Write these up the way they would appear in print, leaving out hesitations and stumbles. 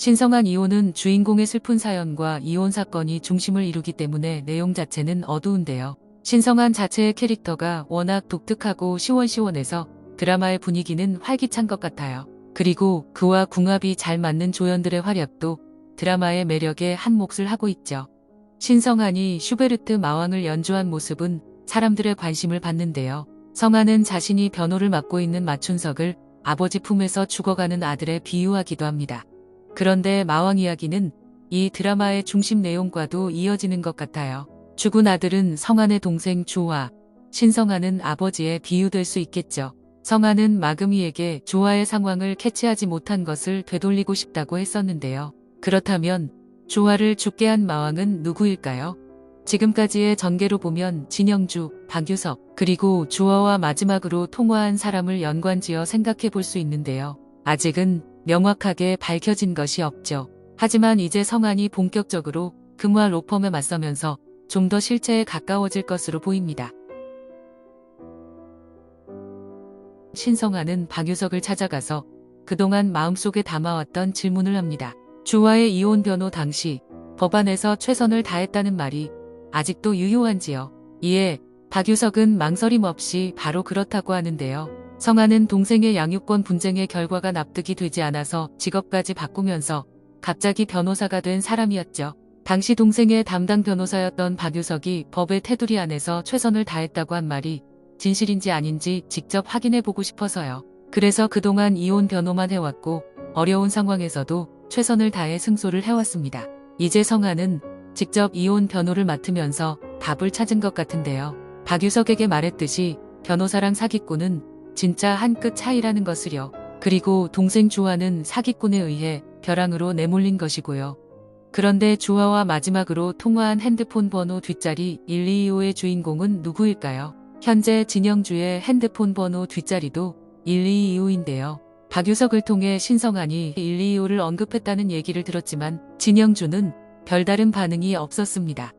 신성한 이혼은 주인공의 슬픈 사연과 이혼 사건이 중심을 이루기 때문에 내용 자체는 어두운데요. 신성한 자체의 캐릭터가 워낙 독특하고 시원시원해서 드라마의 분위기는 활기찬 것 같아요. 그리고 그와 궁합이 잘 맞는 조연들의 활약도 드라마의 매력에 한 몫을 하고 있죠. 신성한이 슈베르트 마왕을 연주한 모습은 사람들의 관심을 받는데요. 성한은 자신이 변호를 맡고 있는 마춘석을 아버지 품에서 죽어가는 아들에 비유하기도 합니다. 그런데 마왕 이야기는 이 드라마의 중심 내용과도 이어지는 것 같아요. 죽은 아들은 성한의 동생 주화, 신성한은 아버지에 비유될 수 있겠죠. 성한은 마금이에게 주화의 상황을 캐치하지 못한 것을 되돌리고 싶다고 했었는데요. 그렇다면 주화를 죽게 한 마왕은 누구일까요? 지금까지의 전개로 보면 진영주, 박유석, 그리고 주화와 마지막으로 통화한 사람을 연관지어 생각해 볼 수 있는데요. 아직은 명확하게 밝혀진 것이 없죠. 하지만 이제 성한이 본격적으로 금화 로펌에 맞서면서 좀 더 실체에 가까워질 것으로 보입니다. 신성한은 박유석을 찾아가서 그동안 마음속에 담아왔던 질문을 합니다. 주화의 이혼 변호 당시 법안에서 최선을 다했다는 말이 아직도 유효한지요? 이에 박유석은 망설임 없이 바로 그렇다고 하는데요. 성한은 동생의 양육권 분쟁의 결과가 납득이 되지 않아서 직업까지 바꾸면서 갑자기 변호사가 된 사람이었죠. 당시 동생의 담당 변호사였던 박유석이 법의 테두리 안에서 최선을 다했다고 한 말이 진실인지 아닌지 직접 확인해보고 싶어서요. 그래서 그동안 이혼 변호만 해왔고 어려운 상황에서도 최선을 다해 승소를 해왔습니다. 이제 성한은 직접 이혼 변호를 맡으면서 답을 찾은 것 같은데요. 박유석에게 말했듯이 변호사랑 사기꾼은 진짜 한 끗 차이라는 것을요. 그리고 동생 주화는 사기꾼에 의해 벼랑으로 내몰린 것이고요. 그런데 주화와 마지막으로 통화한 핸드폰 번호 뒷자리 1225의 주인공은 누구일까요? 현재 진영주의 핸드폰 번호 뒷자리도 1225인데요. 박유석을 통해 신성한이 1225를 언급했다는 얘기를 들었지만 진영주는 별다른 반응이 없었습니다.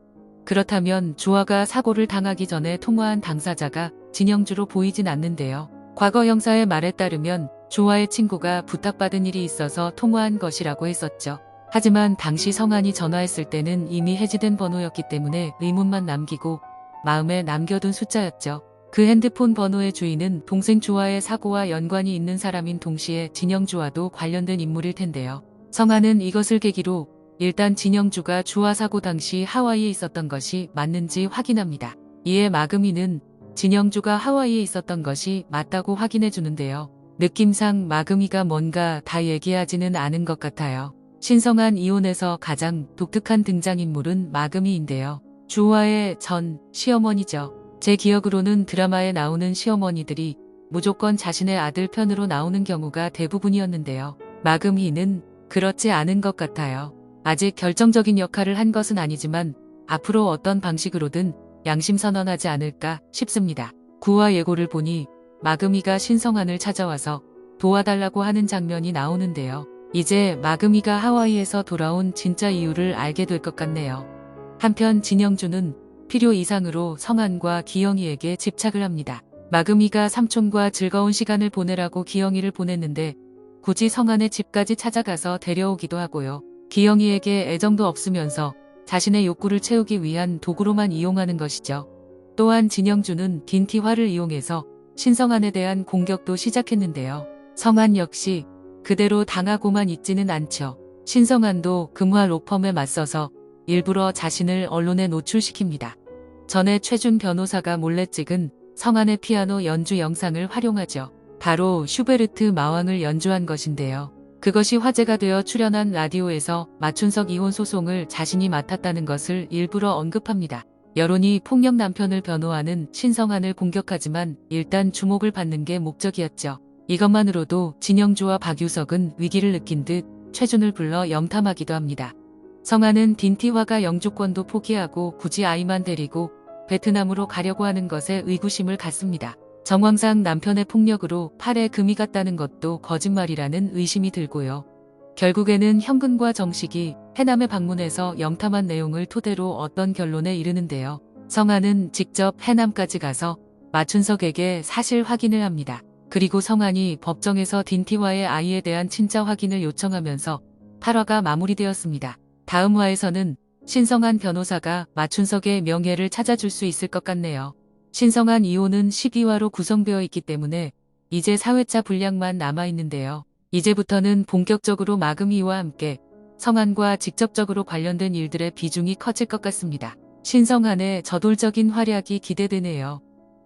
그렇다면 주화가 사고를 당하기 전에 통화한 당사자가 진영주로 보이진 않는데요. 과거 형사의 말에 따르면 주화의 친구가 부탁받은 일이 있어서 통화한 것이라고 했었죠. 하지만 당시 성한이 전화했을 때는 이미 해지된 번호였기 때문에 의문만 남기고 마음에 남겨둔 숫자였죠. 그 핸드폰 번호의 주인은 동생 주화의 사고와 연관이 있는 사람인 동시에 진영주와도 관련된 인물일 텐데요. 성한은 이것을 계기로 일단 진영주가 주화 사고 당시 하와이에 있었던 것이 맞는지 확인합니다. 이에 마금이는 진영주가 하와이에 있었던 것이 맞다고 확인해 주는데요. 느낌상 마금이가 뭔가 다 얘기하지는 않은 것 같아요. 신성한 이혼에서 가장 독특한 등장인물은 마금이인데요. 주화의 전 시어머니죠. 제 기억으로는 드라마에 나오는 시어머니들이 무조건 자신의 아들 편으로 나오는 경우가 대부분이었는데요. 마금이는 그렇지 않은 것 같아요. 아직 결정적인 역할을 한 것은 아니지만 앞으로 어떤 방식으로든 양심선언하지 않을까 싶습니다. 구화 예고를 보니 마금이가 신성한을 찾아와서 도와달라고 하는 장면이 나오는데요. 이제 마금이가 하와이에서 돌아온 진짜 이유를 알게 될 것 같네요. 한편 진영주는 필요 이상으로 성한과 기영이에게 집착을 합니다. 마금이가 삼촌과 즐거운 시간을 보내라고 기영이를 보냈는데 굳이 성한의 집까지 찾아가서 데려오기도 하고요. 기영이에게 애정도 없으면서 자신의 욕구를 채우기 위한 도구로만 이용하는 것이죠. 또한 진영주는 딘티화를 이용해서 신성한에 대한 공격도 시작했는데요. 성한 역시 그대로 당하고만 있지는 않죠. 신성한도 금화 로펌에 맞서서 일부러 자신을 언론에 노출시킵니다. 전에 최준 변호사가 몰래 찍은 성한의 피아노 연주 영상을 활용하죠. 바로 슈베르트 마왕을 연주한 것인데요. 그것이 화제가 되어 출연한 라디오에서 마춘석 이혼 소송을 자신이 맡았다는 것을 일부러 언급합니다. 여론이 폭력 남편을 변호하는 신성한을 공격하지만 일단 주목을 받는 게 목적이었죠. 이것만으로도 진영주와 박유석은 위기를 느낀 듯 최준을 불러 염탐하기도 합니다. 성한은 딘티화가 영주권도 포기하고 굳이 아이만 데리고 베트남으로 가려고 하는 것에 의구심을 갖습니다. 정황상 남편의 폭력으로 팔에 금이 갔다는 것도 거짓말이라는 의심이 들고요. 결국에는 현근과 정식이 해남에 방문해서 염탐한 내용을 토대로 어떤 결론에 이르는데요. 성한은 직접 해남까지 가서 마춘석에게 사실 확인을 합니다. 그리고 성한이 법정에서 딘티화의 아이에 대한 친자 확인을 요청하면서 8화가 마무리되었습니다. 다음 화에서는 신성한 변호사가 마춘석의 명예를 찾아줄 수 있을 것 같네요. 신성한 2호는 12화로 구성되어 있기 때문에 이제 4회차 분량만 남아있는데요. 이제부터는 본격적으로 마금이와 함께 성한과 직접적으로 관련된 일들의 비중이 커질 것 같습니다. 신성한의 저돌적인 활약이 기대되네요.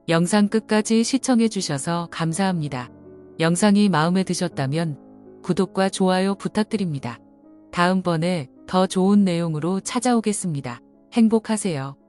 영상 끝까지 시청해주셔서 감사합니다. 영상이 마음에 드셨다면 구독과 좋아요 부탁드립니다. 다음번에 더 좋은 내용으로 찾아오겠습니다. 행복하세요.